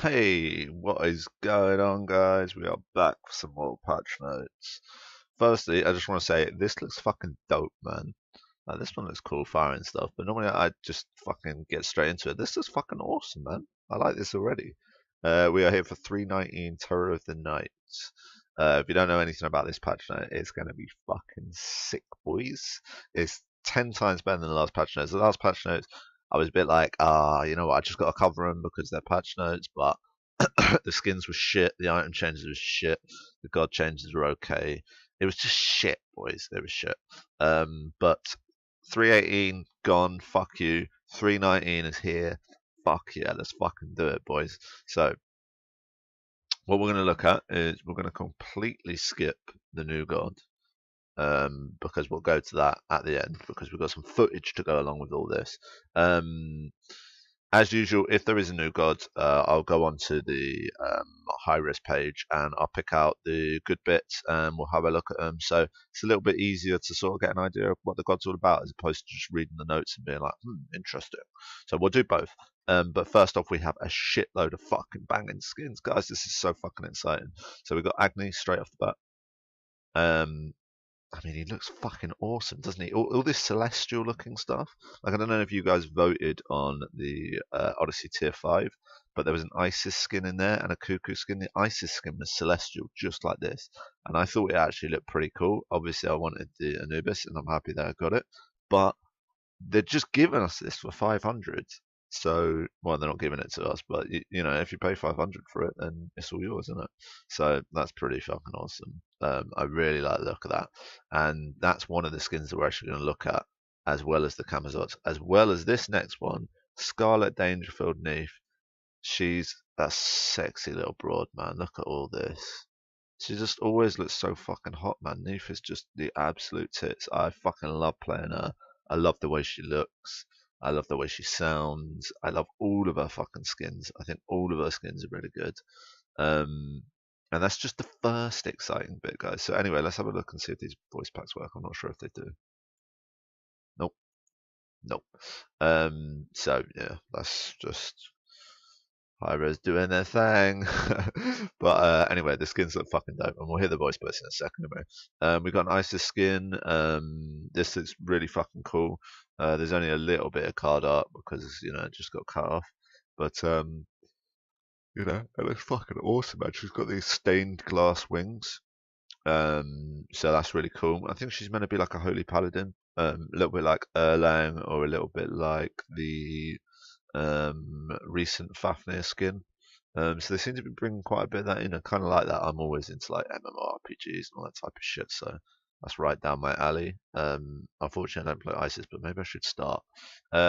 Hey, what is going on, guys? We are back for some more patch notes. Firstly, I just want to say this looks fucking dope, man. Like, this one looks cool, fire and stuff, but normally I just fucking get straight into it. This is fucking awesome, man. I like this already. We are here for 319 Terror of the Night. If you don't know anything about this patch note, it's going to be fucking sick, boys. It's 10 times better than the last patch notes. The last patch notes, I was a bit like, you know what, I just got to cover them because they're patch notes, but the skins were shit, the item changes were shit, the god changes were okay. It was just shit, boys. They were shit. But 318 gone, fuck you. 319 is here. Fuck yeah, let's fucking do it, boys. So, what we're going to look at is we're going to completely skip the new god. Because we'll go to that at the end because we've got some footage to go along with all this. As usual, if there is a new god, I'll go on to the high risk page and I'll pick out the good bits and we'll have a look at them. So it's a little bit easier to sort of get an idea of what the god's all about as opposed to just reading the notes and being like, interesting. So we'll do both. But first off, we have a shitload of fucking banging skins, guys. This is so fucking exciting. So we've got Agni straight off the bat. I mean, he looks fucking awesome, doesn't he? All this celestial looking stuff. Like, I don't know if you guys voted on the Odyssey tier 5, but there was an Isis skin in there and a Cuckoo skin. The Isis skin was celestial, just like this. And I thought it actually looked pretty cool. Obviously, I wanted the Anubis, and I'm happy that I got it. But they're just giving us this for 500. So, well, they're not giving it to us, but you know, if you pay 500 for it, then it's all yours, isn't it? So that's pretty fucking awesome. I really like the look of that, and that's one of the skins that we're actually going to look at, as well as the CAMAZOTZ, as well as this next one, Scarlet Dangerfield Neath. She's a sexy little broad, man. Look at all this. She just always looks so fucking hot, man. Neath is just the absolute tits. I fucking love playing her. I love the way she looks. I love the way she sounds. I love all of her fucking skins. I think all of her skins are really good. Um, and that's just the first exciting bit, guys. So anyway, let's have a look and see if these voice packs work. I'm not sure if they do. Nope. Nope. So yeah, that's just Hyra's doing their thing. But anyway, the skins look fucking dope, and we'll hear the voice bits in a second. Anyway. We've got an Isis skin. This is really fucking cool. There's only a little bit of card art because you know it just got cut off, but you know it looks fucking awesome. Man. She's got these stained glass wings. So that's really cool. I think she's meant to be like a holy paladin, a little bit like Erlang, or a little bit like the recent Fafnir skin. So they seem to be bringing quite a bit of that in. I kind of like that. I'm always into like MMORPGs and all that type of shit, so that's right down my alley. Unfortunately, I don't play ISIS, but maybe I should start.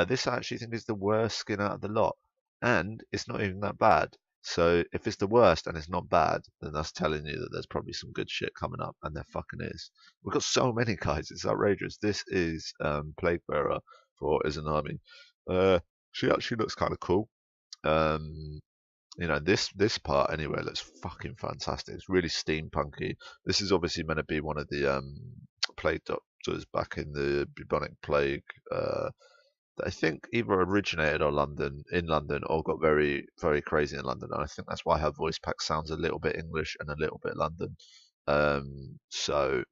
This I actually think is the worst skin out of the lot, and it's not even that bad. So if it's the worst and it's not bad, then that's telling you that there's probably some good shit coming up, and there fucking is. We've got so many guys, it's outrageous. This is Plague Bearer for Izanami. She actually looks kind of cool. You know, this part anyway looks fucking fantastic. It's really steampunky. This is obviously meant to be one of the plague doctors back in the bubonic plague. That I think either originated in London or got very very crazy in London. And I think that's why her voice pack sounds a little bit English and a little bit London. So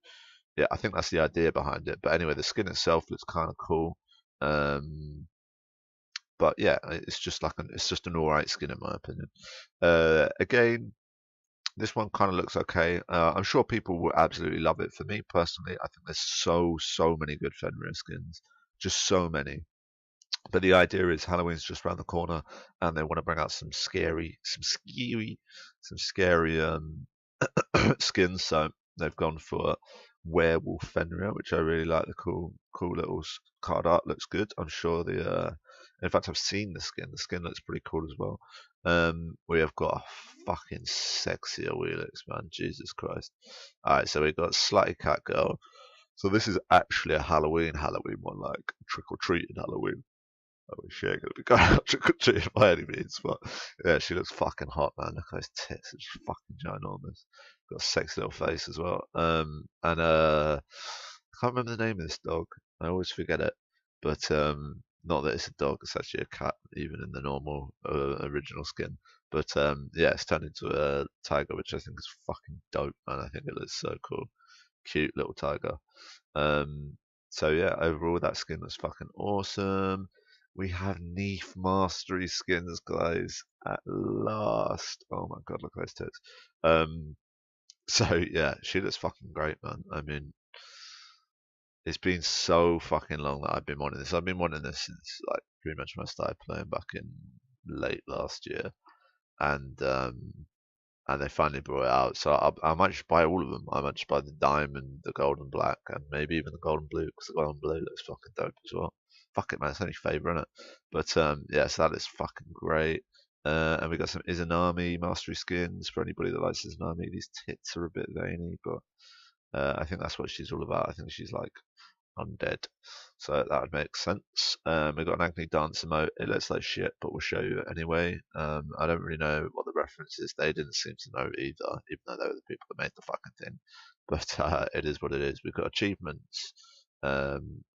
yeah, I think that's the idea behind it. But anyway, the skin itself looks kind of cool. But yeah, it's just it's just an alright skin in my opinion. Again, this one kind of looks okay. I'm sure people will absolutely love it. For me personally, I think there's so many good Fenrir skins, just so many. But the idea is Halloween's just around the corner, and they want to bring out some scary skins. So they've gone for Werewolf Fenrir, which I really like. The cool little card art looks good. I'm sure in fact, I've seen the skin. The skin looks pretty cool as well. We have got a fucking sexier Wheelix, man. Jesus Christ. Alright, so we've got Slutty Cat Girl. So this is actually a Halloween one, like trick or treating Halloween. I mean, she ain't gonna be going out trick or treating by any means, but yeah, she looks fucking hot, man. Look at those tits, it's fucking ginormous. Got a sexy little face as well. And I can't remember the name of this dog. I always forget it, but not that it's a dog, it's actually a cat, even in the normal original skin. But yeah, it's turned into a tiger, which I think is fucking dope, man. I think it looks so cool, cute little tiger. Um, so yeah, overall that skin was fucking awesome. We have Neef Mastery skins, guys, at last. Oh my god, look at those tits. Um, so yeah, she looks fucking great, man. I mean, it's been so fucking long that I've been wanting this. I've been wanting this since like pretty much when I started playing back in late last year, and they finally brought it out. So I might just buy all of them. I might just buy the diamond, the gold and black, and maybe even the golden blue because the golden blue looks fucking dope as well. Fuck it, man. It's only favour, innit? But yeah, so that is fucking great. And we got some Izanami mastery skins for anybody that likes Izanami. These tits are a bit veiny, but I think that's what she's all about. I think she's like undead. So that would make sense. We've got an Agni Dance emote. It looks like shit, but we'll show you it anyway. I don't really know what the reference is. They didn't seem to know either, even though they were the people that made the fucking thing. But it is what it is. We've got achievements.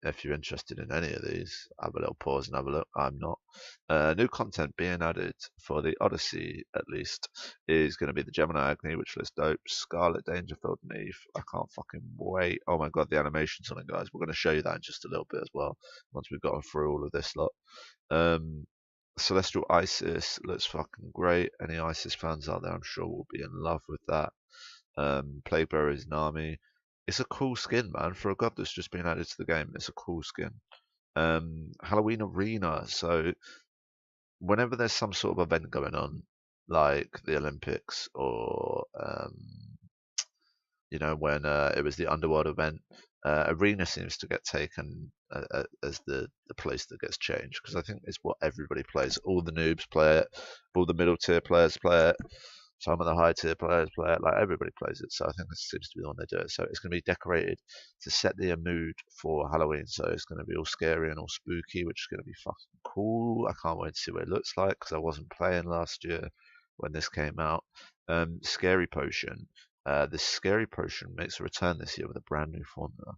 If you're interested in any of these, have a little pause and have a look. I'm not. New content being added for the Odyssey, at least, is going to be the Gemini Agni, which looks dope. Scarlet Dangerfield Neve. I can't fucking wait. Oh my god, the animations on it, guys. We're going to show you that in just a little bit as well, once we've gotten through all of this lot. Celestial Isis looks fucking great. Any Isis fans out there, I'm sure, will be in love with that. Plague Bearer is Nami. It's a cool skin, man. For a god that's just been added to the game, it's a cool skin. Halloween Arena. So whenever there's some sort of event going on, like the Olympics or you know, when it was the Underworld event, Arena seems to get taken as the place that gets changed because I think it's what everybody plays. All the noobs play it, all the middle tier players play it, some of the high tier players play it, like everybody plays it. So I think this seems to be the one they do it. So it's going to be decorated to set the mood for Halloween. So it's going to be all scary and all spooky, which is going to be fucking cool. I can't wait to see what it looks like because I wasn't playing last year when this came out. Scary Potion. The Scary Potion makes a return this year with a brand new formula.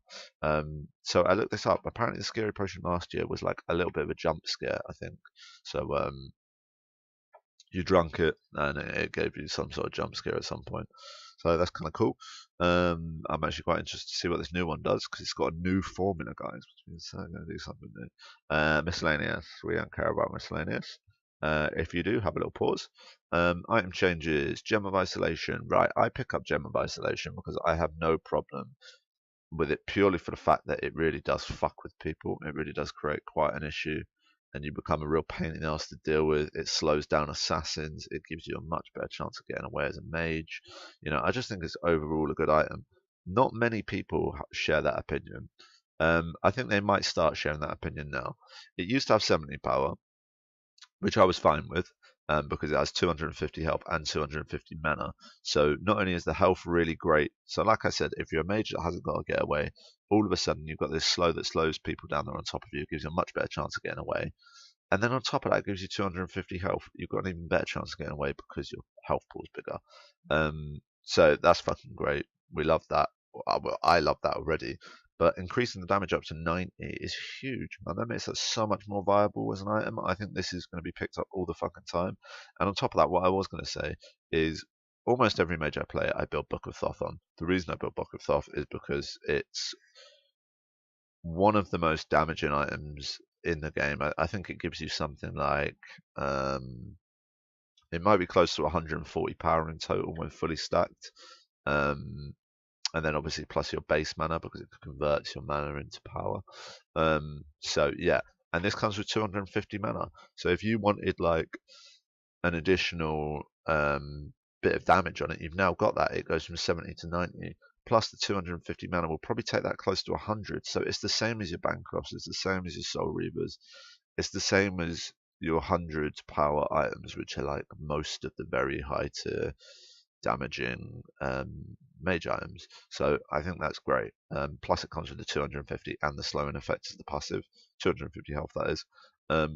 So I looked this up. Apparently, the Scary Potion last year was like a little bit of a jump scare, I think. So you drank it and it gave you some sort of jump scare at some point. So that's kind of cool. I'm actually quite interested to see what this new one does because it's got a new formula, guys, which means I'm going to do something new. Miscellaneous. We don't care about miscellaneous. If you do, have a little pause. Item changes, Gem of Isolation. Right, I pick up Gem of Isolation because I have no problem with it purely for the fact that it really does fuck with people. It really does create quite an issue, and you become a real pain in the ass to deal with. It slows down assassins. It gives you a much better chance of getting away as a mage. You know, I just think it's overall a good item. Not many people share that opinion. I think they might start sharing that opinion now. It used to have 70 power, which I was fine with because it has 250 health and 250 mana. So not only is the health really great, so like I said, if you're a mage that hasn't got to get away, all of a sudden you've got this slow that slows people down there on top of you, gives you a much better chance of getting away. And then on top of that, it gives you 250 health. You've got an even better chance of getting away because your health pool's bigger. So that's fucking great. We love that. Well, I love that already. But increasing the damage up to 90 is huge, man. That makes it so much more viable as an item. I think this is going to be picked up all the fucking time. And on top of that, what I was going to say is almost every mage I play, I build Book of Thoth on. The reason I build Book of Thoth is because it's one of the most damaging items in the game. I think it gives you something like it might be close to 140 power in total when fully stacked. And then obviously plus your base mana because it converts your mana into power. So yeah, and this comes with 250 mana. So if you wanted like an additional bit of damage on it, you've now got that. It goes from 70 to 90. Plus the 250 mana will probably take that close to 100. So it's the same as your Bancrofts, it's the same as your Soul Reavers, it's the same as your 100 power items, which are like most of the very high tier damaging mage items. So I think that's great. Plus it comes with the 250 and the slowing effect as the passive, 250 health that is.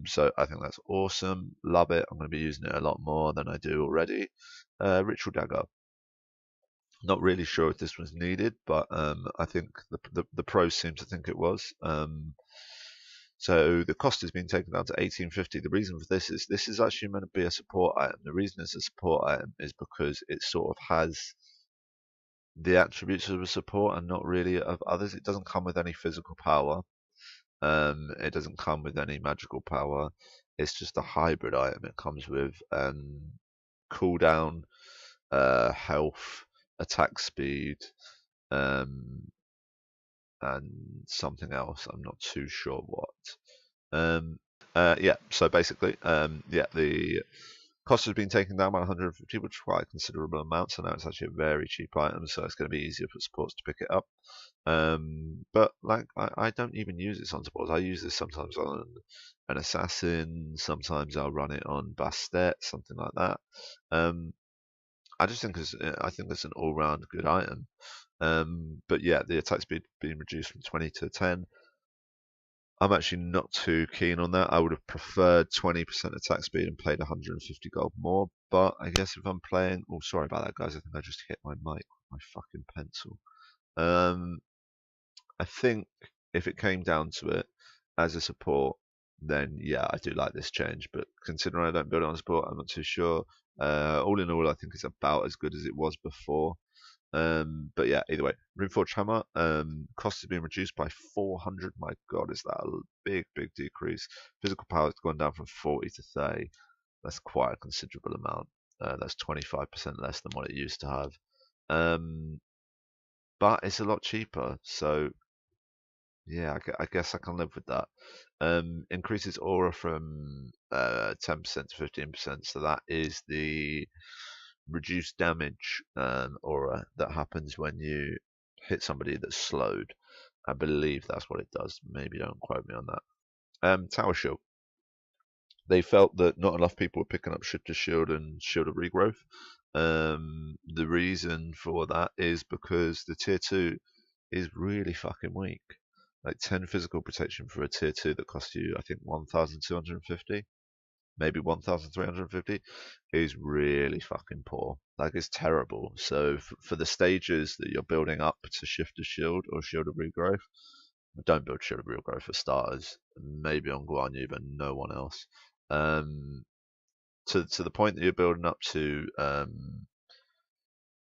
So I think that's awesome. Love it. I'm going to be using it a lot more than I do already. Ritual Dagger. Not really sure if this was needed, but I think the pros seem to think it was. So the cost has been taken down to 1850. The reason for this is actually meant to be a support item. The reason it's a support item is because it sort of has the attributes of a support and not really of others. It doesn't come with any physical power. It doesn't come with any magical power. It's just a hybrid item. It comes with cooldown, health, attack speed, um, and something else. I'm not too sure what. Yeah. So basically, yeah, the cost has been taken down by 150, which is quite a considerable amount. So now it's actually a very cheap item. So it's going to be easier for supports to pick it up. But like I don't even use this on supports. I use this sometimes on an assassin. Sometimes I'll run it on Bastet, something like that. I just think it's an all-round good item. But yeah, the attack speed being reduced from 20 to 10. I'm actually not too keen on that. I would have preferred 20% attack speed and played 150 gold more. But I guess if I'm playing, oh sorry about that, guys. I think I just hit my mic with my fucking pencil. I think if it came down to it as a support, then yeah, I do like this change. But considering I don't build it on support, I'm not too sure. All in all, I think it's about as good as it was before. But yeah, either way, Runeforged Hammer, cost has been reduced by 400. My God, is that a big, big decrease? Physical power has gone down from 40 to 30. That's quite a considerable amount. That's 25% less than what it used to have. But it's a lot cheaper, so yeah, I guess I can live with that. Increases aura from 10% to 15%, so that is the reduced damage aura that happens when you hit somebody that's slowed. I believe that's what it does. Maybe don't quote me on that. Tower Shield. They felt that not enough people were picking up Shift to Shield and Shield of Regrowth. The reason for that is because the tier 2 is really fucking weak. Like 10 physical protection for a tier 2 that costs you, I think, 1,250, maybe 1,350, is really fucking poor. Like, it's terrible. So, for the stages that you're building up to Shift to Shield or Shield of Regrowth, don't build Shield of Regrowth for starters. Maybe on Guanyu, but no one else. To the point that you're building up to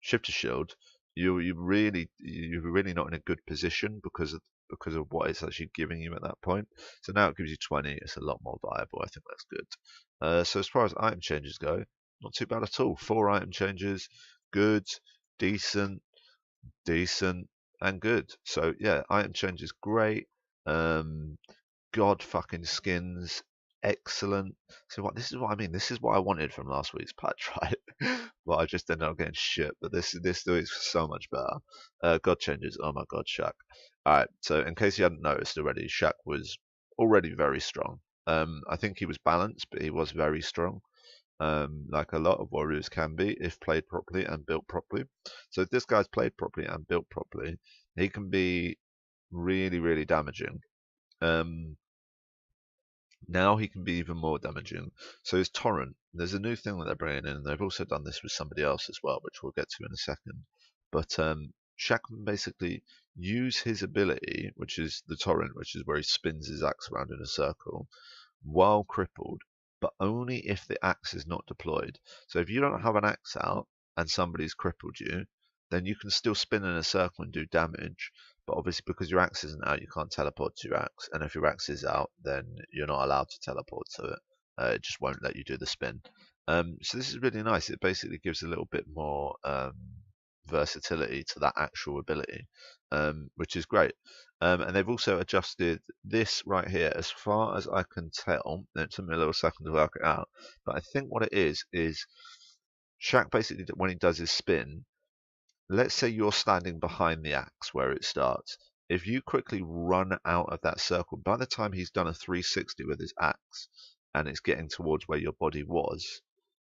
Shift to Shield, you're really not in a good position because of what it's actually giving you at that point. So now it gives you 20. It's a lot more viable. I think that's good. So as far as item changes go, not too bad at all. 4 item changes, good, decent, decent, and good. So yeah, item changes great. God fucking skins, excellent. So what this is what I mean. This is what I wanted from last week's patch, right? But I just ended up getting shit. But this is so much better. God changes. Oh my God, Shaq. All right. So in case you hadn't noticed already, Shaq was already very strong. I think he was balanced, but he was very strong. Like a lot of warriors can be if played properly and built properly. So if this guy's played properly and built properly, he can be really, really damaging. Now he can be even more damaging. So his torrent, there's a new thing that they're bringing in, and they've also done this with somebody else as well, which we'll get to in a second. But Shaq can basically use his ability, which is the torrent, which is where he spins his axe around in a circle, while crippled, but only if the axe is not deployed. So if you don't have an axe out and somebody's crippled you, then you can still spin in a circle and do damage. But obviously, because your axe isn't out, you can't teleport to your axe. And if your axe is out, then you're not allowed to teleport to it. It just won't let you do the spin. So this is really nice. It basically gives a little bit more versatility to that actual ability, which is great. And they've also adjusted this right here, as far as I can tell. It took me a little second to work it out, but I think what it is Shaq basically, when he does his spin, let's say you're standing behind the axe where it starts. If you quickly run out of that circle, by the time he's done a 360 with his axe and it's getting towards where your body was,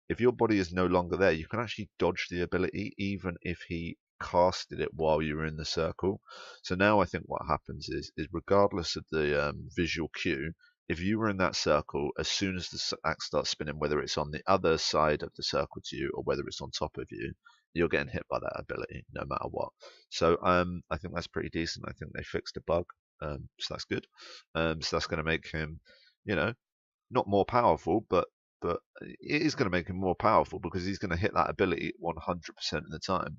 if your body is no longer there, you can actually dodge the ability even if he casted it while you were in the circle. So now I think what happens is regardless of the visual cue, if you were in that circle, as soon as the axe starts spinning, whether it's on the other side of the circle to you or whether it's on top of you, you're getting hit by that ability no matter what. So I think that's pretty decent. I think they fixed a bug. so that's good. So that's going to make him, you know, not more powerful, but it is going to make him more powerful because he's going to hit that ability 100% of the time,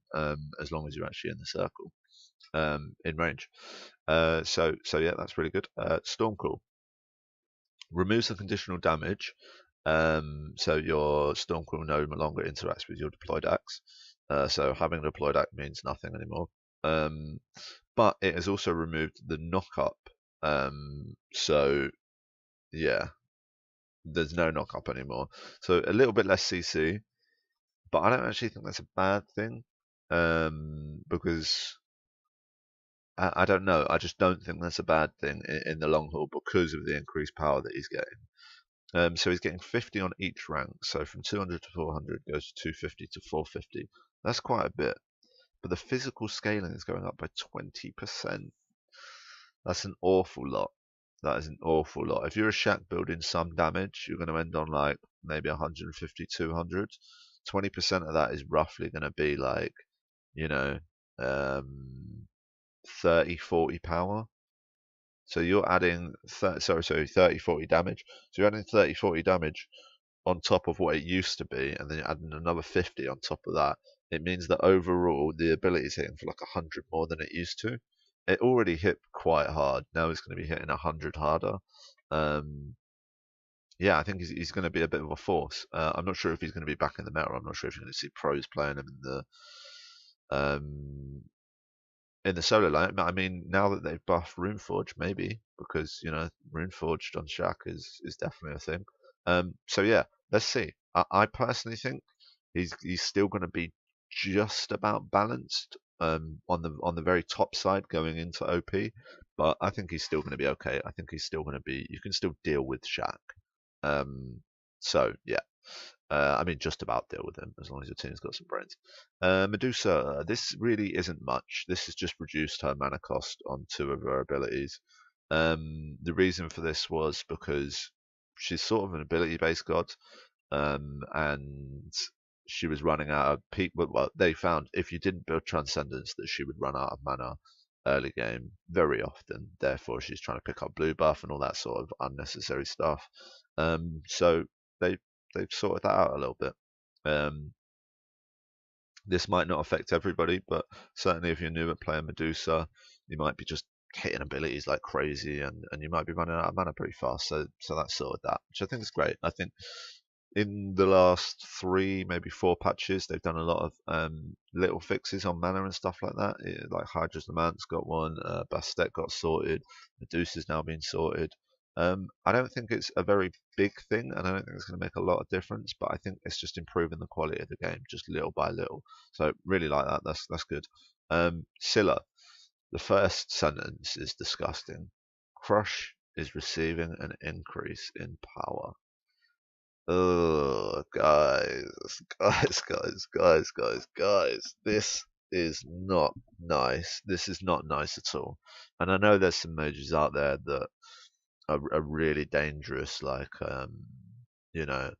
as long as you're actually in the circle, in range. So yeah, that's really good. Stormcall removes the conditional damage, so your Stormcall no longer interacts with your deployed axe. So having a deployed axe means nothing anymore. But it has also removed the knock up. So yeah, there's no knock up anymore. So a little bit less CC, but I don't actually think that's a bad thing, because I don't know. I just don't think that's a bad thing in the long haul because of the increased power that he's getting. So he's getting 50 on each rank. So from 200 to 400 goes to 250 to 450. That's quite a bit. But the physical scaling is going up by 20%. That's an awful lot. That is an awful lot. If you're a shack building some damage, you're going to end on like maybe 150, 200. 20% of that is roughly going to be like, you know, 30, 40 power. So you're adding 30, 40 damage. So you're adding 30, 40 damage on top of what it used to be, and then you're adding another 50 on top of that. It means that overall the ability is hitting for like 100 more than it used to. It already hit quite hard. Now it's going to be hitting 100 harder. Um, yeah, I think he's going to be a bit of a force. I'm not sure if he's going to be back in the meta. I'm not sure if you're going to see pros playing him um, in the solo line. I mean, now that they've buffed Runeforge, maybe because Runeforged on Shack is definitely a thing. So yeah, let's see. I personally think he's still going to be just about balanced, on the very top side going into OP, but I think he's still going to be okay. I think he's still going to be. You can still deal with Shack. So yeah. I mean, just about deal with him as long as your team's got some brains. Medusa, this really isn't much. This has just reduced her mana cost on 2 of her abilities. The reason for this was because she's sort of an ability-based god, and she was running out of people. Well, they found if you didn't build Transcendence that she would run out of mana early game very often. Therefore, she's trying to pick up blue buff and all that sort of unnecessary stuff. So they they've sorted that out a little bit. This might not affect everybody, but certainly if you're new at playing Medusa, you might be just hitting abilities like crazy, and you might be running out of mana pretty fast. So that's sorted that, which I think is great. I think in the last 3, maybe 4 patches, they've done a lot of little fixes on mana and stuff like that. Like Hydra's the Man's got one, Bastet got sorted, Medusa's now been sorted. I don't think it's a very big thing, and I don't think it's going to make a lot of difference, but I think it's just improving the quality of the game, just little by little. So really like that. That's good. Scylla, the first sentence is disgusting. Crush is receiving an increase in power. Oh, guys. This is not nice. This is not nice at all. And I know there's some mages out there that are really dangerous, like you know,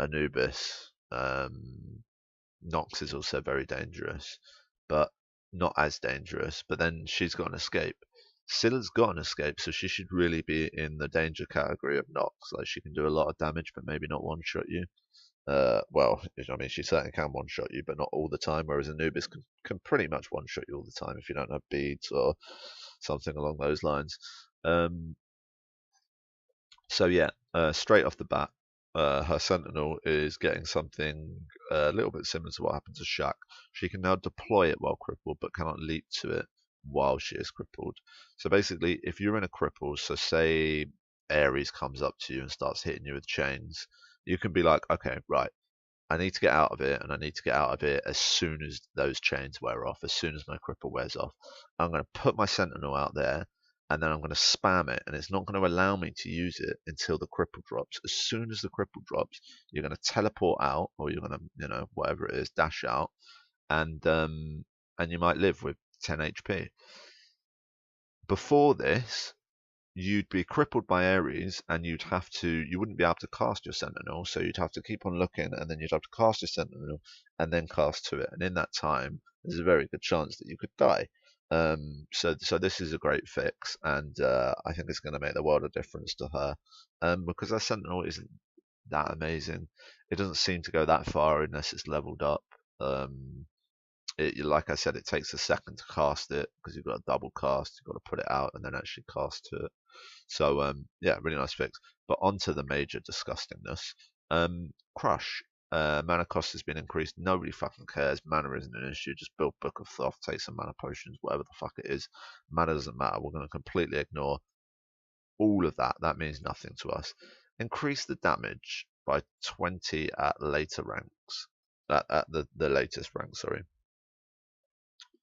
Anubis. Nox is also very dangerous, but not as dangerous. But then she's got an escape. Scylla's got an escape, so she should really be in the danger category of Nox. Like she can do a lot of damage, but maybe not one shot you. Well, I mean, she certainly can one shot you, but not all the time. Whereas Anubis can pretty much one shot you all the time if you don't have beads or something along those lines. So yeah, straight off the bat, her Sentinel is getting something a little bit similar to what happened to Shack. She can now deploy it while crippled, but cannot leap to it while she is crippled. So basically, if you're in a cripple, so say Ares comes up to you and starts hitting you with chains, you can be like, okay, right, I need to get out of it, and I need to get out of it as soon as those chains wear off, as soon as my cripple wears off. I'm going to put my Sentinel out there, and then I'm going to spam it, and it's not going to allow me to use it until the cripple drops. As soon as the cripple drops, you're going to teleport out, or you're going to, whatever it is, dash out, and you might live with 10 HP. Before this, you'd be crippled by Ares, and you wouldn't be able to cast your Sentinel, so you'd have to keep on looking, and then you'd have to cast your Sentinel, and then cast to it. And in that time, there's a very good chance that you could die. So this is a great fix, and I think it's going to make the world of difference to her. Because her Sentinel isn't that amazing. It doesn't seem to go that far unless it's leveled up. Like I said, it takes a second to cast it because you've got a double cast. You've got to put it out and then actually cast to it. So yeah, really nice fix. But onto the major disgustingness. Crush. Mana cost has been increased. Nobody fucking cares. Mana isn't an issue. Just build Book of Thoth, take some mana potions, whatever the fuck it is. Mana doesn't matter. We're going to completely ignore all of that. That means nothing to us. Increase the damage by 20 at later ranks. At the latest rank, sorry.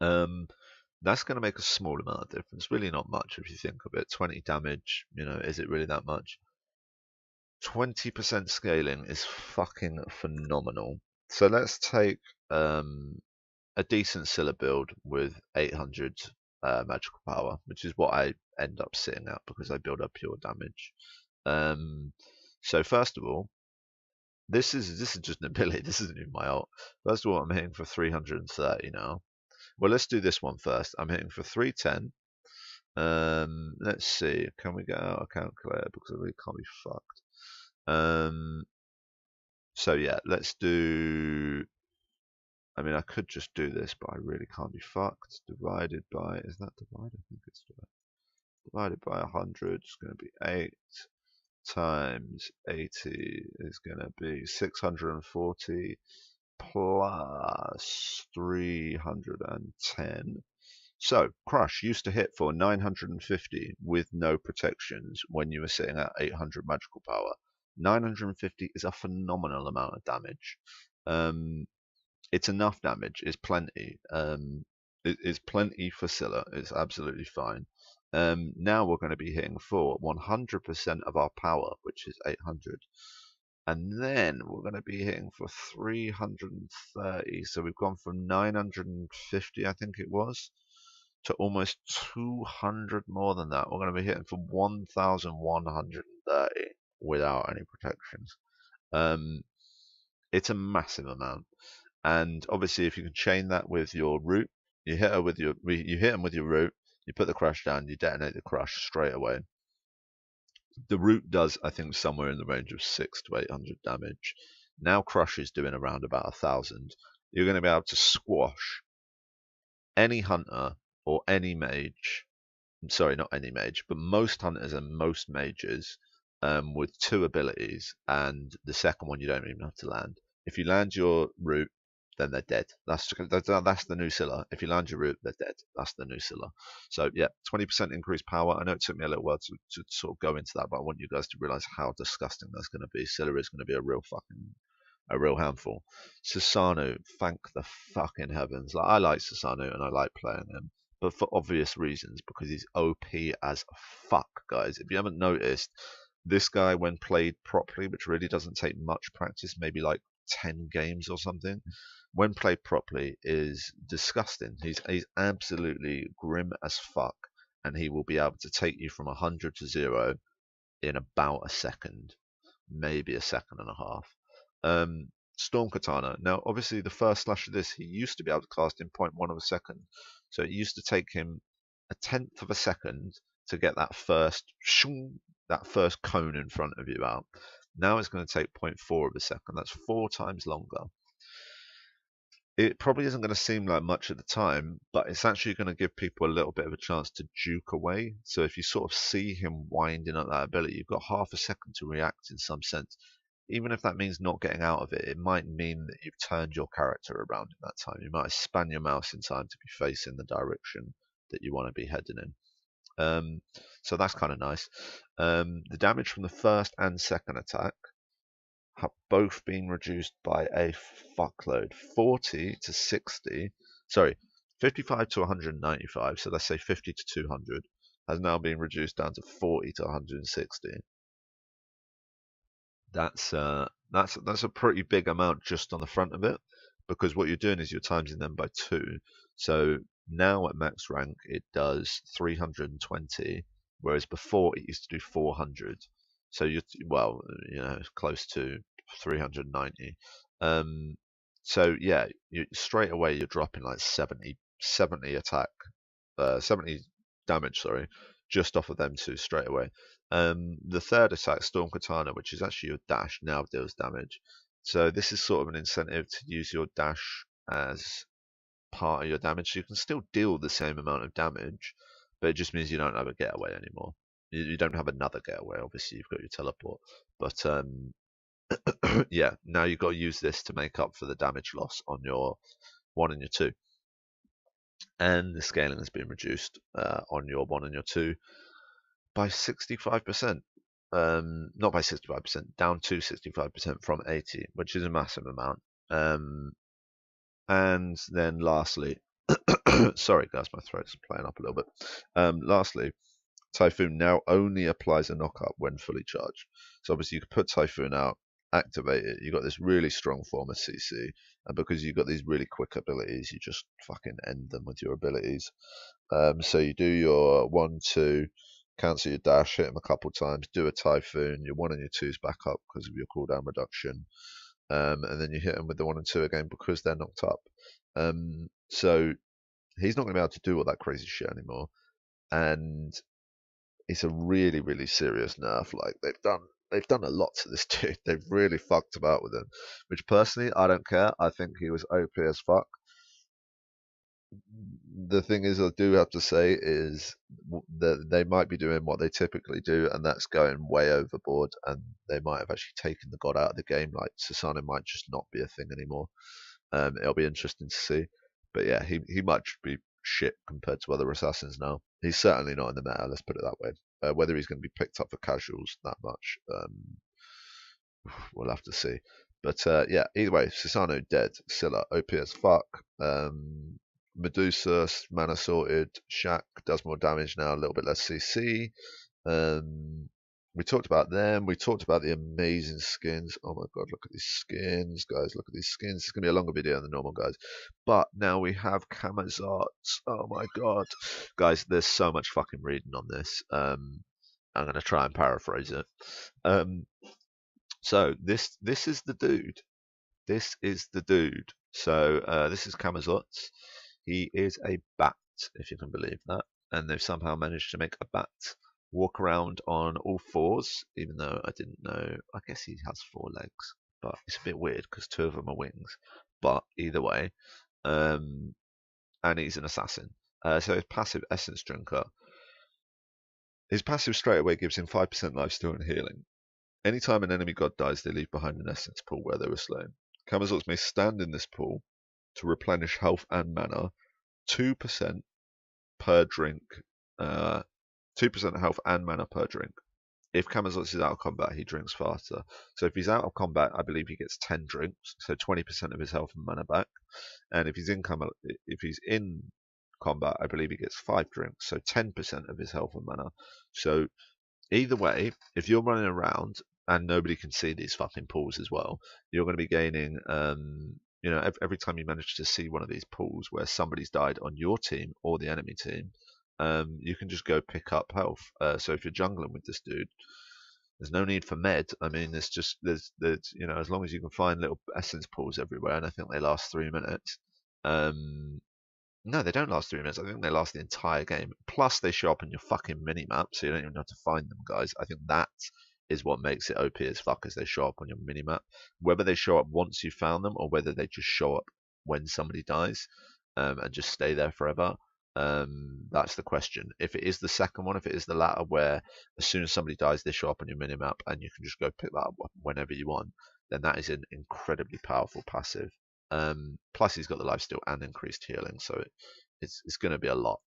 That's going to make a small amount of difference. Really not much if you think of it. 20 damage, is it really that much? 20% scaling is fucking phenomenal. So let's take a decent Scylla build with 800 magical power, which is what I end up sitting at because I build up pure damage. So first of all, this is just an ability. This isn't even my ult. First of all, I'm hitting for 330 now. Well, let's do this one first. I'm hitting for 310. Let's see. Can we get out a calculator because I really can't be fucked. So yeah, let's do. I mean, I could just do this, but I really can't be fucked. Divided by, is that divided? I think it's divided by 100. It's going to be 8 times 80 is going to be 640 plus 310. So, Crush used to hit for 950 with no protections when you were sitting at 800 magical power. 950 is a phenomenal amount of damage. It's enough damage. It's plenty. It's plenty for Scylla. It's absolutely fine. Now we're going to be hitting for 100% of our power, which is 800. And then we're going to be hitting for 330. So we've gone from 950, I think it was, to almost 200 more than that. We're going to be hitting for 1,130 without any protections. It's a massive amount. And obviously, if you can chain that with your root, you hit them with your root, you put the crush down, you detonate the crush straight away. The root does, I think, somewhere in the range of 600 to 800 damage. Now crush is doing around about 1,000. You're going to be able to squash any hunter or any mage. Sorry, not any mage, but most hunters and most mages with 2 abilities, and the second one you don't even have to land. If you land your root, then they're dead. That's the new Scylla. If you land your root, they're dead. That's the new Scylla. So yeah, 20% increased power. I know it took me a little while to sort of go into that, but I want you guys to realize how disgusting that's going to be. Scylla is going to be a real handful. Susano, thank the fucking heavens. Like, I like Susano and I like playing him, but for obvious reasons, because he's OP as fuck, guys. If you haven't noticed, this guy, when played properly, which really doesn't take much practice, maybe like 10 games or something, when played properly, is disgusting. He's absolutely grim as fuck, and he will be able to take you from 100 to 0 in about a second, maybe a second and a half. Storm Katana. Now, obviously, the first slash of this, he used to be able to cast in 0.1 of a second. So it used to take him a tenth of a second to get that first cone in front of you out. Now it's going to take 0.4 of a second. That's 4 times longer. It probably isn't going to seem like much at the time, but it's actually going to give people a little bit of a chance to juke away. So if you sort of see him winding up that ability, you've got half a second to react in some sense. Even if that means not getting out of it, it might mean that you've turned your character around in that time. You might have span your mouse in time to be facing the direction that you want to be heading in. So that's kind of nice. The damage from the first and second attack have both been reduced by a fuckload. 40 to 60, sorry, 55 to 195, so let's say 50 to 200, has now been reduced down to 40 to 160. That's a pretty big amount just on the front of it, because what you're doing is you're timesing them by 2. So now at max rank it does 320, whereas before it used to do 400. So close to 390. So yeah, straight away you're dropping like 70 attack 70 damage, sorry, just off of them two straight away. The third attack, Storm Katana, which is actually your dash, now deals damage. So this is sort of an incentive to use your dash as part of your damage. So you can still deal the same amount of damage, but it just means you don't have a getaway anymore. You don't have another getaway. Obviously, you've got your teleport, but yeah, now you've got to use this to make up for the damage loss on your 1 and your 2. And the scaling has been reduced on your 1 and your 2 by 65%. Not by 65%, down to 65% from 80, which is a massive amount. And then lastly, sorry guys, my throat's playing up a little bit. Lastly, Typhoon now only applies a knockup when fully charged. So obviously you can put Typhoon out, activate it, you've got this really strong form of CC, and because you've got these really quick abilities, you just fucking end them with your abilities. So you do your 1, 2, cancel your dash, hit them a couple times, do a Typhoon, your 1 and your 2's back up because of your cooldown reduction, and then you hit them with the 1 and 2 again because they're knocked up. So he's not going to be able to do all that crazy shit anymore, and it's a really, really serious nerf. Like they've done a lot to this dude. They've really fucked about with him, which personally I don't care. I think he was OP as fuck. The thing is, I do have to say is that they might be doing what they typically do, and that's going way overboard. And they might have actually taken the god out of the game. Like Susanna might just not be a thing anymore. It'll be interesting to see. But yeah, he might be shit compared to other assassins now. He's certainly not in the meta. Let's put it that way. Whether he's going to be picked up for casuals that much, we'll have to see. But yeah, either way, Susano dead, Scylla OP as fuck. Medusa, mana sorted, Shaq does more damage now, a little bit less CC. We talked about them. We talked about the amazing skins. Oh my god, look at these skins, guys. Look at these skins. It's going to be a longer video than the normal, guys. But now we have CAMAZOTZ. Oh my god. Guys, there's so much fucking reading on this. I'm going to try and paraphrase it. So this is the dude. This is the dude. So this is CAMAZOTZ. He is a bat, if you can believe that. And they've somehow managed to make a bat walk around on all fours, even though I didn't know. I guess he has 4 legs, but it's a bit weird because 2 of them are wings. But either way, and he's an assassin. So his passive Essence Drinker. His passive straight away gives him 5% lifesteal and healing. Anytime an enemy god dies, they leave behind an essence pool where they were slain. CAMAZOTZ may stand in this pool to replenish health and mana, 2% per drink, 2% health and mana per drink. If CAMAZOTZ is out of combat, he drinks faster. So if he's out of combat, I believe he gets 10 drinks, so 20% of his health and mana back. And if he's in combat, I believe he gets 5 drinks, so 10% of his health and mana. So either way, if you're running around and nobody can see these fucking pools as well, you're going to be gaining, every time you manage to see one of these pools where somebody's died on your team or the enemy team, you can just go pick up health. So if you're jungling with this dude, there's no need for med. I mean, there's as long as you can find little essence pools everywhere, and I think they last 3 minutes. No, they don't last 3 minutes. I think they last the entire game. Plus, they show up on your fucking minimap, so you don't even have to find them, guys. I think that is what makes it OP as fuck, is they show up on your minimap. Whether they show up once you found them, or whether they just show up when somebody dies, and just stay there forever, that's the question. If it is the second one, if it is the latter, where as soon as somebody dies, they show up on your minimap, and you can just go pick that up whenever you want, then that is an incredibly powerful passive. Plus he's got the lifesteal and increased healing, so it's going to be a lot.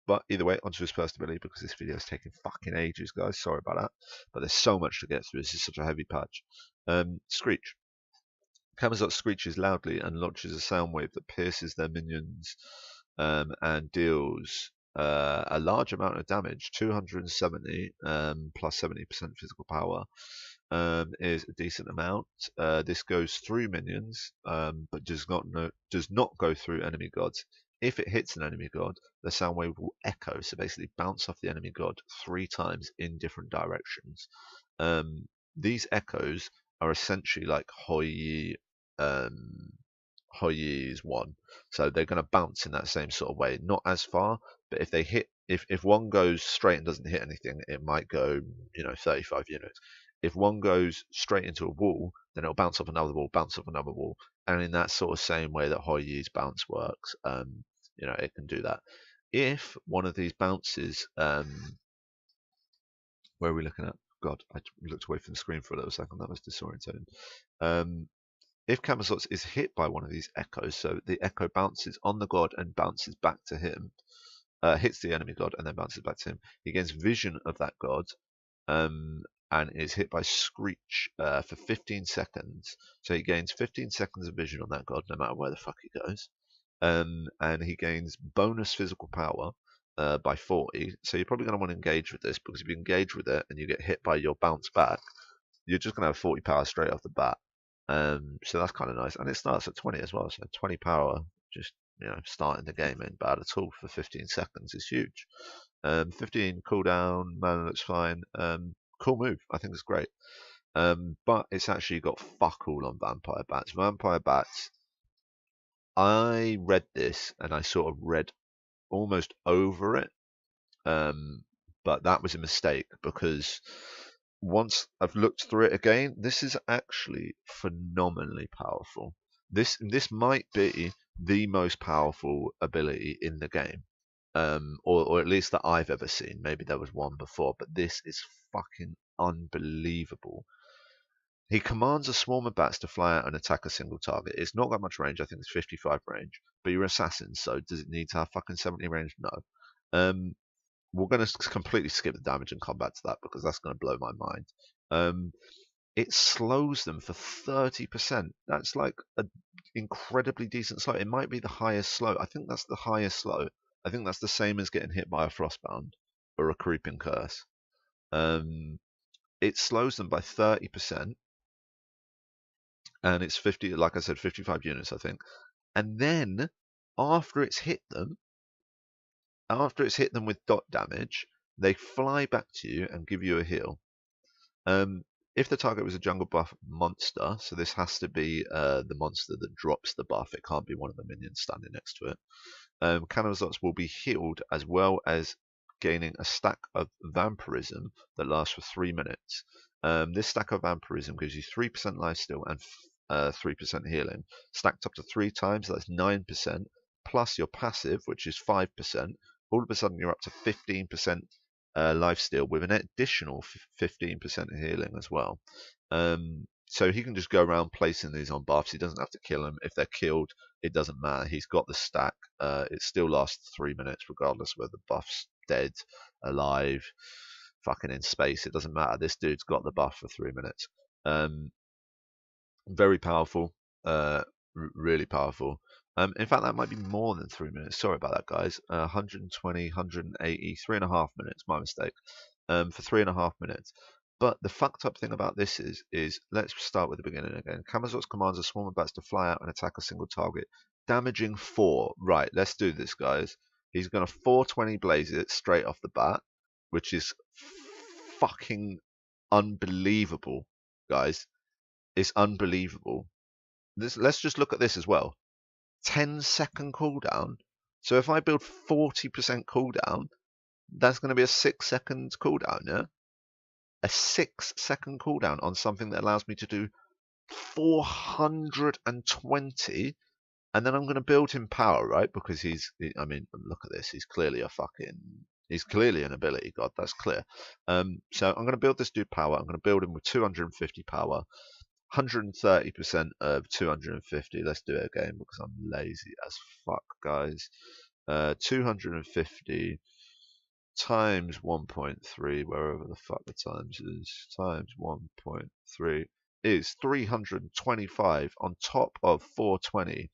But either way, onto his first ability, because this video is taking fucking ages, guys. Sorry about that. But there's so much to get through. This is such a heavy patch. Screech. CAMAZOTZ screeches loudly and launches a sound wave that pierces their minions and deals a large amount of damage. 270 plus 70% physical power. Is a decent amount. This goes through minions, but does not go through enemy gods. If it hits an enemy god, the sound wave will echo, so basically bounce off the enemy god 3 times in different directions. These echoes are essentially like Hoi Hoyi's 1. So they're going to bounce in that same sort of way, not as far, but if they hit, if one goes straight and doesn't hit anything, it might go, 35 units. If one goes straight into a wall, then it'll bounce off another wall, bounce off another wall, and in that sort of same way that Hoyi's bounce works, it can do that. If one of these bounces, where are we looking at? God, I looked away from the screen for a little second. That was disorientating. If CAMAZOTZ is hit by one of these echoes, so the echo bounces on the god and bounces back to him, hits the enemy god and then bounces back to him, he gains vision of that god, and is hit by Screech for 15 seconds. So he gains 15 seconds of vision on that god, no matter where the fuck he goes. And he gains bonus physical power by 40. So you're probably going to want to engage with this, because if you engage with it and you get hit by your bounce back, you're just going to have 40 power straight off the bat. So that's kind of nice. And it starts at 20 as well. So 20 power, just starting the game ain't bad at all for 15 seconds is huge. 15 cooldown, mana looks fine. Cool move. I think it's great. But it's actually got fuck all on Vampire Bats. Vampire Bats, I read this and I sort of read almost over it. But that was a mistake, because once I've looked through it again, this is actually phenomenally powerful. This might be the most powerful ability in the game, or at least that I've ever seen. Maybe there was one before, but this is fucking unbelievable. He commands a swarm of bats to fly out and attack a single target. It's not got much range. I think it's 55 range. But you're assassins, so does it need to have fucking 70 range? No. We're going to completely skip the damage and come back to that, because that's going to blow my mind. It slows them for 30%. That's like an incredibly decent slow. It might be the highest slow. I think that's the highest slow. I think that's the same as getting hit by a Frostbound or a Creeping Curse. It slows them by 30%. And it's 50, like I said, 55 units, I think. And then after it's hit them with dot damage, they fly back to you and give you a heal. If the target was a jungle buff monster, so this has to be the monster that drops the buff, it can't be one of the minions standing next to it. CAMAZOTZ will be healed, as well as gaining a stack of vampirism that lasts for 3 minutes. This stack of vampirism gives you 3% lifesteal and 3% healing. Stacked up to 3 times, that's 9%, plus your passive, which is 5%. All of a sudden, you're up to 15% lifesteal with an additional 15% healing as well. So he can just go around placing these on buffs. He doesn't have to kill them. If they're killed, it doesn't matter. He's got the stack. It still lasts 3 minutes, regardless whether the buff's dead, alive, fucking in space. It doesn't matter. This dude's got the buff for 3 minutes. Very powerful. Really powerful. In fact, that might be more than 3 minutes. Sorry about that, guys. 120, 180, 3.5 minutes. My mistake. For 3.5 minutes. But the fucked up thing about this is let's start with the beginning again. CAMAZOTZ commands a swarm of bats to fly out and attack a single target, damaging 4. Right, let's do this, guys. He's going to 420 blaze it straight off the bat, which is fucking unbelievable, guys. It's unbelievable. Let's just look at this as well. 10-second cooldown. So if I build 40% cooldown, that's going to be a 6 seconds cooldown, yeah? A 6-second cooldown on something that allows me to do 420, and then I'm going to build him power, right? Because I mean, look at this. He's clearly an ability god. That's clear. So I'm going to build this dude power. I'm going to build him with 250 power. 130% of 250. Let's do it again, because I'm lazy as fuck, guys. 250 times 1.3, wherever the fuck the times is, times 1.3 is 325 on top of 420.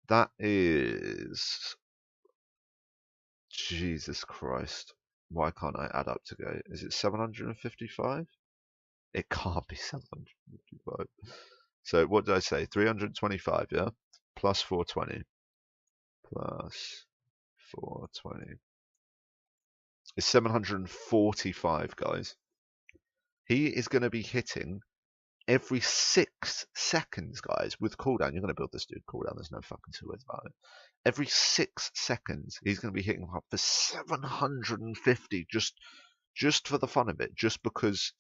That is... Jesus Christ. Why can't I add up together? Is it 755? It can't be 755. So what did I say? 325, yeah? Plus 420. Plus 420. It's 745, guys. He is going to be hitting every 6 seconds, guys, with cooldown. You're going to build this dude cooldown. There's no fucking two ways about it. Every 6 seconds, he's going to be hitting up for 750 just for the fun of it, just because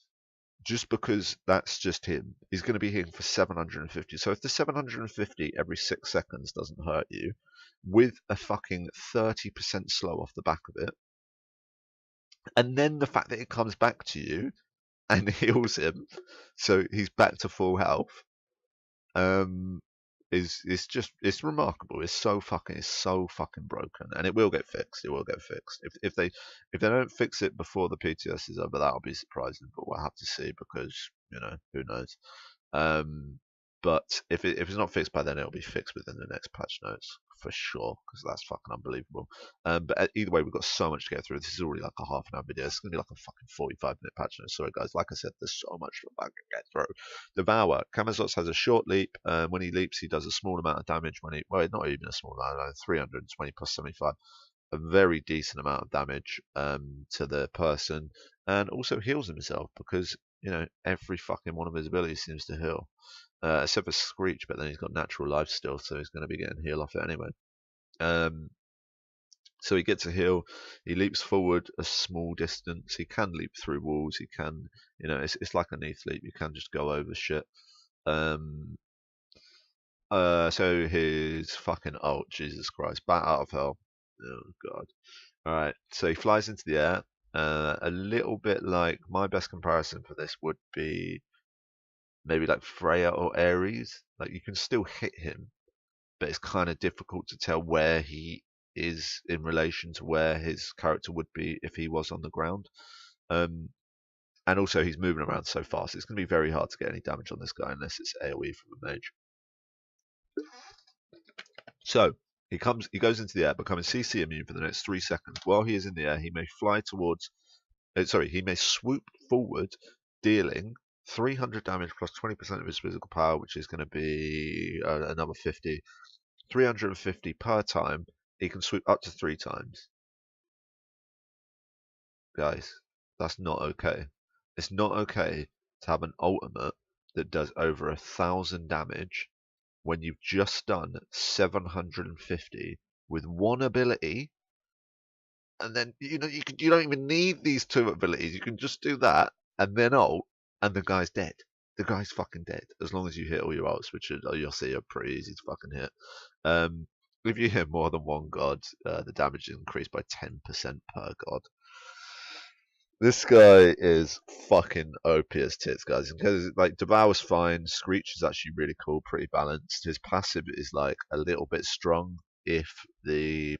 that's just him. He's going to be hitting for 750. So if the 750 every 6 seconds doesn't hurt you, with a fucking 30% slow off the back of it, and then the fact that it comes back to you and heals him, so he's back to full health, it's remarkable. It's so fucking broken, and it will get fixed. It will get fixed. If they don't fix it before the PTS is over, that'll be surprising. But we'll have to see, because who knows. But if it's not fixed by then, it'll be fixed within the next patch notes for sure, because that's fucking unbelievable. But either way, we've got so much to get through. This is already like a half-an-hour video. It's gonna be like a fucking 45-minute patch note. Sorry guys, like I said, there's so much to fucking get through. Devour. CAMAZOTZ has a short leap. When he leaps, he does a small amount of damage. Not even a small amount, 320 plus 75. A very decent amount of damage to the person, and also heals himself, because every fucking one of his abilities seems to heal. Except for Screech, but then he's got natural life still, so he's going to be getting heal off it anyway. So he gets a heal. He leaps forward a small distance. He can leap through walls. He can, it's like a Neath leap. You can just go over shit. So his fucking ult, Jesus Christ, bat out of hell. Oh god. All right. So he flies into the air. A little bit like, my best comparison for this would be maybe like Freya or Ares. Like, you can still hit him, but it's kind of difficult to tell where he is in relation to where his character would be if he was on the ground. And also he's moving around so fast, it's going to be very hard to get any damage on this guy unless it's AoE from a mage. So he goes into the air, becoming CC immune for the next 3 seconds. While he is in the air, he may he may swoop forward, dealing 300 damage plus 20% of his physical power, which is going to be another 50. 350 per time. He can swoop up to 3 times. Guys, that's not okay. It's not okay to have an ultimate that does over 1,000 damage when you've just done 750 with one ability, and then you don't even need these 2 abilities. You can just do that and then ult, and the guy's dead. The guy's fucking dead, as long as you hit all your ults, which you'll see are pretty easy to fucking hit. If you hit more than one god, the damage is increased by 10% per god. This guy is fucking OP as tits, guys. Because like, Devour's fine, Screech is actually really cool, pretty balanced. His passive is like a little bit strong if the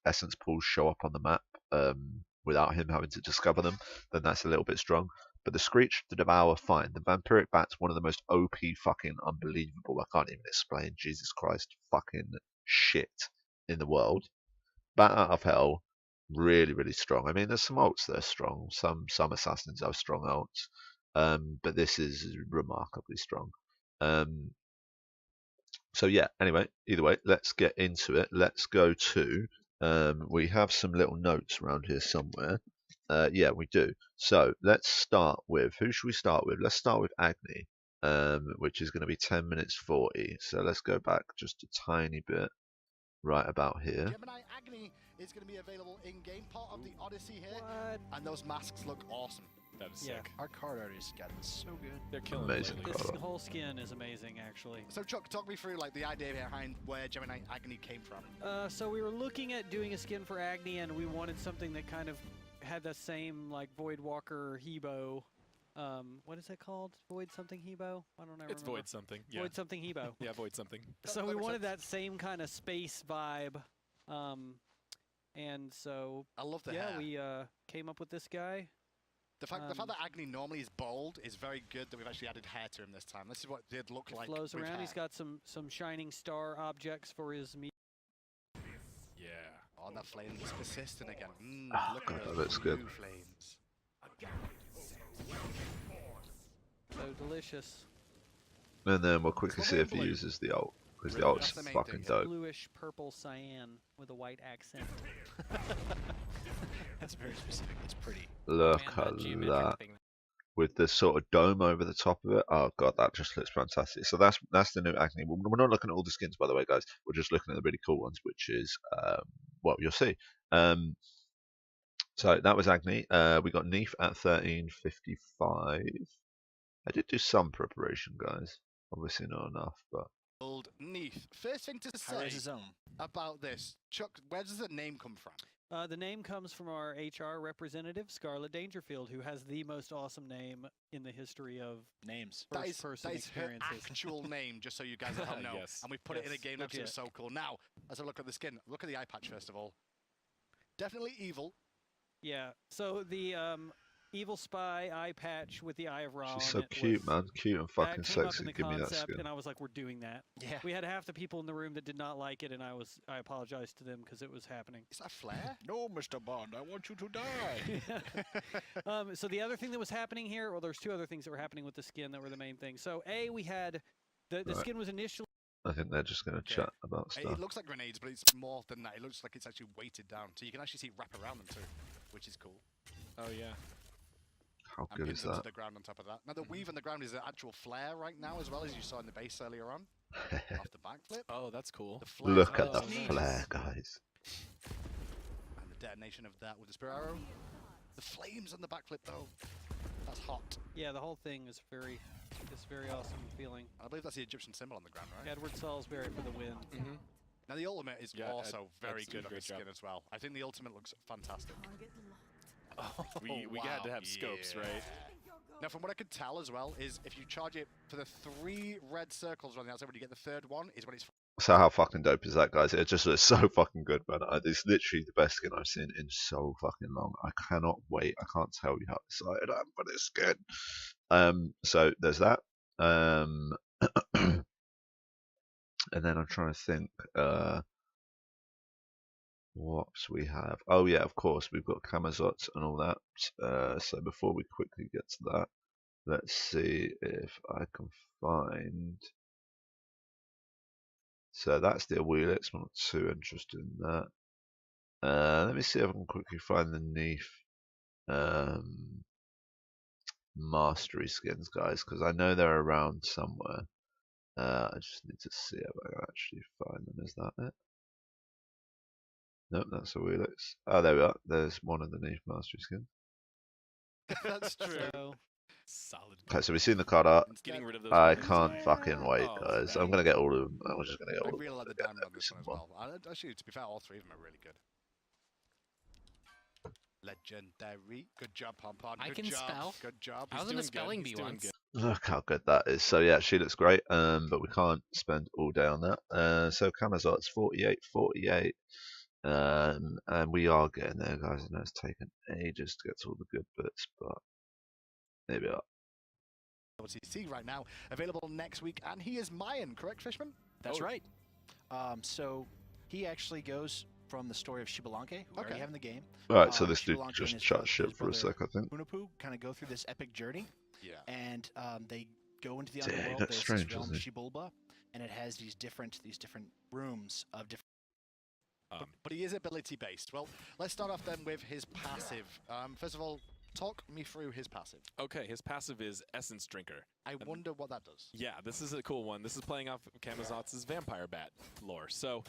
essence pools show up on the map without him having to discover them, then that's a little bit strong. But the Screech, the Devour, fine. The Vampiric Bat's one of the most OP fucking unbelievable, I can't even explain, Jesus Christ, fucking shit in the world. Bat out of hell, really, really strong. I mean, there's some ults that are strong. Some assassins have strong ults. But this is remarkably strong. So yeah, anyway, either way, let's get into it. Let's go to, we have some little notes around here somewhere. Yeah, we do. So let's start with, who should we start with? Let's start with Agni, which is going to be 10 minutes 40. So let's go back just a tiny bit, right about here. Gemini Agni is going to be available in-game, part of the Odyssey here. What? And those masks look awesome. That is sick. Our card art is getting so good. They're killing amazing. It This whole skin is amazing, actually. So Chuck, talk me through like the idea behind where Gemini Agni came from. So we were looking at doing a skin for Agni, and we wanted something that kind of had the same like Voidwalker Hebo. What is it called? Void something Hebo? I don't know. It's Void something. Yeah. Void something Hebo. Yeah, Void something. So we wanted that same kind of space vibe. And so I love the hair. we came up with this guy. The fact that Agni normally is bold is very good that we've actually added hair to him this time. This is what it did look like. Flows around. Hair. He's got some shining star objects for his meat. Yeah. Oh, that flame is persistent again. Look at those that's good. flames. So delicious. And then we'll quickly see if he uses the ult, because the ult's That's the main fucking thing. dope. Bluish purple cyan with a white accent. That's very specific. It's pretty. Look at that. with this sort of dome over the top of it. Oh god, that just looks fantastic. So that's the new Agni. We're not looking at all the skins, by the way, guys. We're just looking at the really cool ones, which is what you'll see. So that was Agni. We got Neef at 1355. I did do some preparation, guys. Obviously not enough, but Old Neef. First thing to say his own. about this, Chuck, where does the name come from? The name comes from our HR representative, Scarlett Dangerfield, who has the most awesome name in the history of Names. first-person That is her experiences. actual name, just so you guys at home know. Yes. And we put it in a Yes, game that's legit. so cool. Now, as I look at the skin, look at the eye patch first of all. Definitely evil. Yeah. So the Evil Spy eye patch with the Eye of Ra. she's on so it cute, was- man. Cute and fucking that came up in sexy. the Give me that concept, skin. and I was like, "We're doing that." Yeah. We had half the people in the room that did not like it, and I apologized to them because it was happening. Is that flare? No, Mr. Bond, I want you to die. So the other thing that was happening here, well, there's two other things that were happening with the skin that were the main thing. So we had the Right. skin was initially. I think they're just going to chat about It stuff. looks like grenades, but it's more than that. It looks like it's actually weighted down. So you can actually see it wrap around them too, which is cool. Oh yeah. How And good pins is them to that? the ground on top of that. Now the weave on the ground is an actual flare right now, as well as you saw in the base earlier on. Off the backflip. Oh, that's cool. The flare Look at is the nice. flare, guys. And the detonation of that with the spear arrow. The flames on the backflip though. That's hot. Yeah, the whole thing is very awesome feeling. I believe that's the Egyptian symbol on the ground, right? Edward Salisbury for the win. Mm-hmm. Now the ultimate is Yeah, also very Ed's good doing a on the great skin job. as well. I think the ultimate looks fantastic. We had to have scopes, yeah. right? Now, from what I could tell as well, is if you charge it for the 3 red circles on the outside when you get the third one, is when it's So how fucking dope is that, guys? It just looks so fucking good, man. It's literally the best skin I've seen in so fucking long. I cannot wait. I can't tell you how excited I am for this skin. So there's that. And then I'm trying to think. What we have? Oh yeah, of course we've got CAMAZOTZ and all that. So before we quickly get to that, let's see if I can find. So that's the Wheelix. I'm not too interested in that. Let me see if I can quickly find the Neef mastery skins, guys, because I know they're around somewhere. I just need to see if I can actually find them. Is that it? Nope, that's a Wheelix. Oh, there we are. There's one of the Neef mastery skins. That's true. So Solid. Okay, so we've seen the card art. Getting rid of those. I buttons. can't fucking wait, Oh, guys. man. I'm gonna get all of them. I'm just gonna get I all of really them. like the Get diamond on every this one as single well. Actually, to be fair, all 3 of them are really good. Legendary. Good job, Pompon. I Good can job. spell. Good job. I was in doing a good. spelling He's bee doing once. good. Look how good that is. So yeah, she looks great. But we can't spend all day on that. So CAMAZOTZ 48. And we are getting there, guys. I know it's taken ages to get to all the good bits, but there we are. ODC right now, available next week, and he is Mayan, correct, Fishman? That's Oh. right. So he actually goes from the story of Shibalanke, who we already Okay. have in the game. Right, so this dude Shibalanke and just his chat bro- shit his for a brother sec, I think. Unapu kind of go through this epic journey, Yeah. and they go into the Dang, underworld. that's There's strange, this realm, isn't it? Shibulba, and it has these different rooms of different. But he is ability based. Well, let's start off then with his passive. First of all, talk me through his passive. Okay, his passive is Essence Drinker. I wonder what that does. Yeah, this is a cool one. This is playing off CAMAZOTZ's Vampire Bat lore. So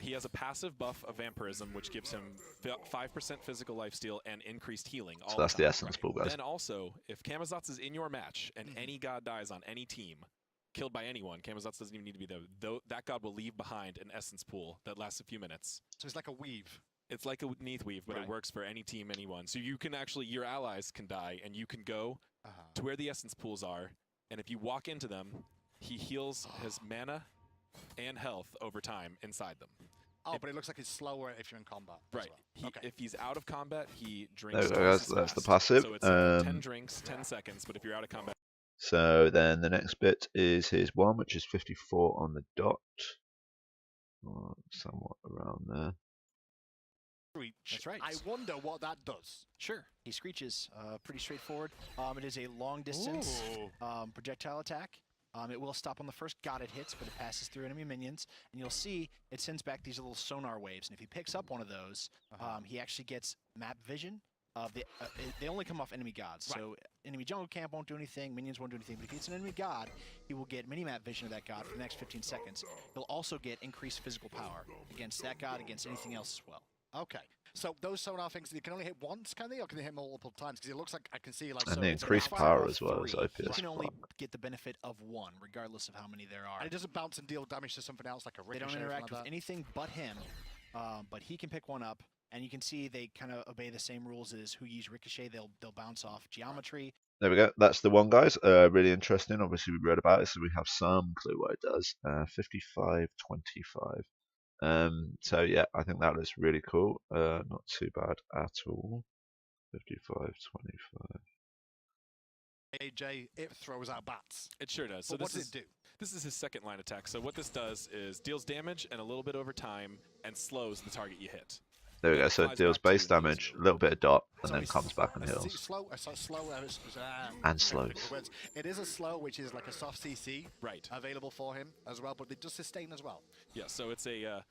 he has a passive buff of Vampirism, which gives him 5% physical lifesteal and increased healing. So all that's the the time. essence pool, guys. Then also, if CAMAZOTZ is in your match and Mhm. any god dies on any team, killed by anyone, CAMAZOTZ doesn't even need to be there. Though that god will leave behind an essence pool that lasts a few minutes. So it's like a weave. It's like a Neath Weave, but Right. it works for any team, anyone. So you can actually, your allies can die, and you can go to where the essence pools are, and if you walk into them, he heals his mana and health over time inside them. Oh, but it looks like it's slower if you're in combat. as Right. well. Okay. If he's out of combat, he There drinks we go, twice guys. as That's the fast. passive. So it's 10 drinks, 10 seconds, but if you're out of combat, So then the next bit is his one, which is 54 on the dot. Somewhat around there. Screech. That's right. I wonder what that does. Sure. He screeches. Pretty straightforward. It is a long distance Ooh. projectile attack. It will stop on the first god it hits, but it passes through enemy minions, and you'll see it sends back these little sonar waves. And if he picks up one of those, he actually gets map vision they only come off enemy gods. Right. So enemy jungle camp won't do anything, minions won't do anything. But if it's an enemy god, he will get minimap vision of that god for the next 15 seconds. He'll also get increased physical power against that god, against anything else as well. Okay. So those sonar things, you can only hit once, can they? Or can they hit multiple times? Because it looks like I can see like... And so the it's increased about power five as well as three. You OPS. can only get the benefit of one, regardless of how many there are. And it doesn't bounce and deal damage to something else like a They ricochet don't or interact something with like anything but him, but he can pick one up. And you can see they kind of obey the same rules as who use Ricochet. They'll bounce off geometry. There we go. That's the one, guys. Really interesting. Obviously, we read about it, so we have some clue what it does. 55-25. So yeah, I think that looks really cool. Not too bad at all. 55-25. that. AJ, it throws out bats. It sure does. So But what this does is it do? this is his second line attack. So what this does is deals damage and a little bit over time and slows the target you hit. There we go. So it Flies deals back to base you damage, a little bit of dot, and then it's comes back and a heals. Slow, And slows. words. It is a slow, which is like a soft CC Right. available for him as well, but it does sustain as well. Yeah. So it's a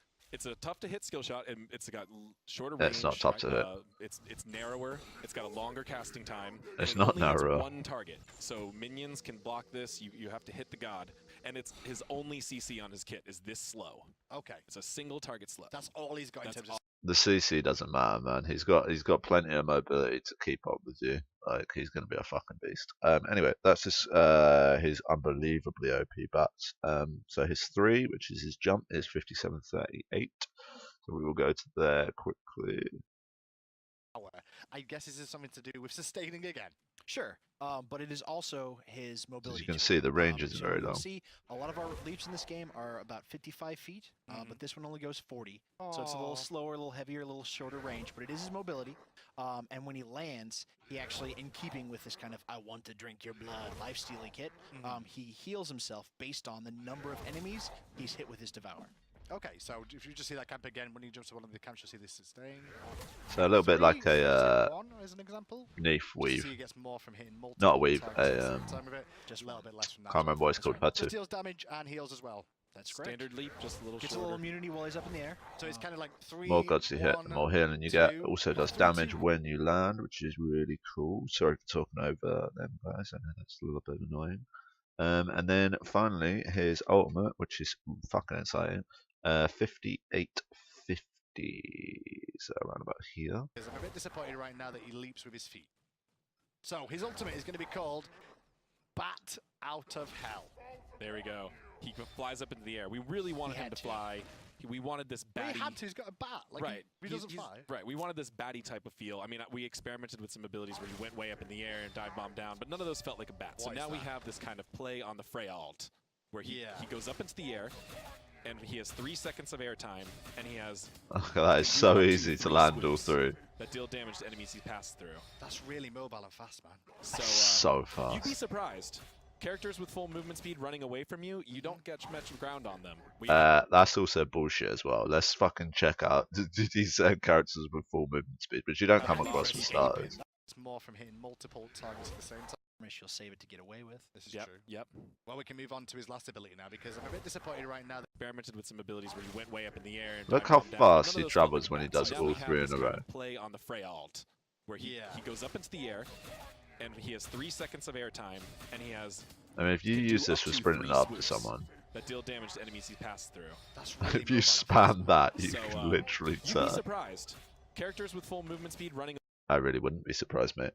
tough to hit skill shot, and it's got shorter range. It's not tough to hit. It's narrower. It's got a longer casting time. and It's it not only hits narrower. one target. So minions can block this. You have to hit the god, and it's his only CC on his kit is this slow. Okay, It's a single target slow. that's all he's got That's in terms of... The CC doesn't matter, man. He's got plenty of mobility to keep up with you. Like, he's gonna be a fucking beast. Anyway, that's his unbelievably OP bats. So his 3, which is his jump, is 57-38. So we will go to there quickly. power. I guess this is something to do with sustaining again. Sure, but it is also his mobility. As you can tool. see, the range isn't So very you'll long. see a lot of our leaps in this game are about 55 feet, but this one only goes 40. So it's a little Aw. slower, a little heavier, a little shorter range, but it is his mobility. And when he lands, he actually, in keeping with this kind of "I want to drink your blood" life-stealing kit, he heals himself based on the number of enemies he's hit with his Devour. Okay, so if you just see that camp again, when he jumps to one of the camps, you'll see this sustain. So a little bit like a one as an example. Neef Just to weave. see he gets more from hitting multiple Not a weave, targets at the a, same time with it. just a little one. bit less from that. Can't remember what it's That's called. right. Had Just to. deals damage and heals as well. That's correct. Standard leap, just a little Gets a shorter. little immunity while he's up in the air. So it's kind of like 3, More gods you hit, 1, the more healing you get. 2, Also does 3, damage 2. when you land, which is really cool. Sorry for talking over them, guys. I know that's a little bit annoying. And then finally, his ultimate, which is fucking exciting. 58-50. So around about here. I'm a bit disappointed right now that he leaps with his feet. So his ultimate is going to be called Bat Out of Hell. There we go. He flies up into the air. We really wanted him had to to. fly. We wanted this But batty. he had to, he's got a bat. Like Right. he doesn't fly. Right. We wanted this batty type of feel. I mean, we experimented with some abilities where he went way up in the air and dive bomb down, but none of those felt like a bat. So What is now we that? have this kind of play on the Freya ult, where he goes up into the air, and he has 3 seconds of airtime, and he has That is so easy to land all through. that deal damage to enemies he passed through. That's really mobile and fast, man. So, So you'd be fast. surprised. Characters with full movement speed running away from you, you don't get much ground on them. That's also bullshit as well. Let's fucking check out these characters with full movement speed, which you don't come across for starters. It's more from hitting multiple targets at the same time. She'll save it to get away with. This is Yep, true. yep. Well, we can move on to his last ability now because I'm a bit disappointed right now that Experimented with some abilities where he went way up in the air. And Look dived how bomb down, but fast none he of those travels felt when he like a bat. does So now all we have 3 this in a kind row. of play on the Freya ult, where he goes up into the air, and he has 3 seconds of airtime, and he has I mean, if you can do use this up for to sprinting 3 up to swoops someone, that deal damage to enemies he passed through. that's really if you mobile and fast. spam that, you So, can literally You'd be turn. surprised. Characters with full movement speed running. I really wouldn't be surprised, mate.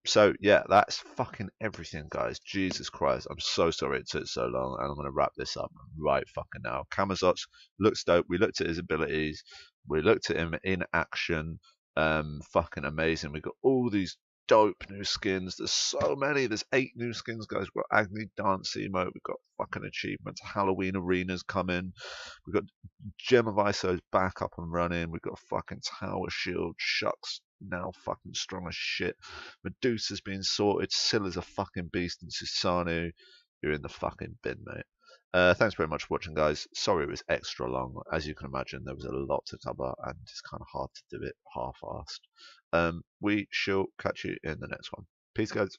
So yeah, that's fucking everything, guys. Jesus Christ, I'm so sorry it took so long, and I'm gonna wrap this up right fucking now. CAMAZOTZ looks dope. We looked at his abilities. We looked at him in action. Fucking amazing. We got all these dope new skins. There's so many. There's 8 new skins, guys. We've got Agni Dance Emote. We've got fucking achievements. Halloween Arenas coming. We've got Gem of Iso's back up and running. We've got fucking Tower Shield. Shucks now fucking strong as shit. Medusa's being sorted. Scylla's a fucking beast. And Susanu, you're in the fucking bin, mate. Thanks very much for watching, guys. Sorry it was extra long. As you can imagine, there was a lot to cover, and it's kind of hard to do it half-assed. We shall catch you in the next one. Peace, guys.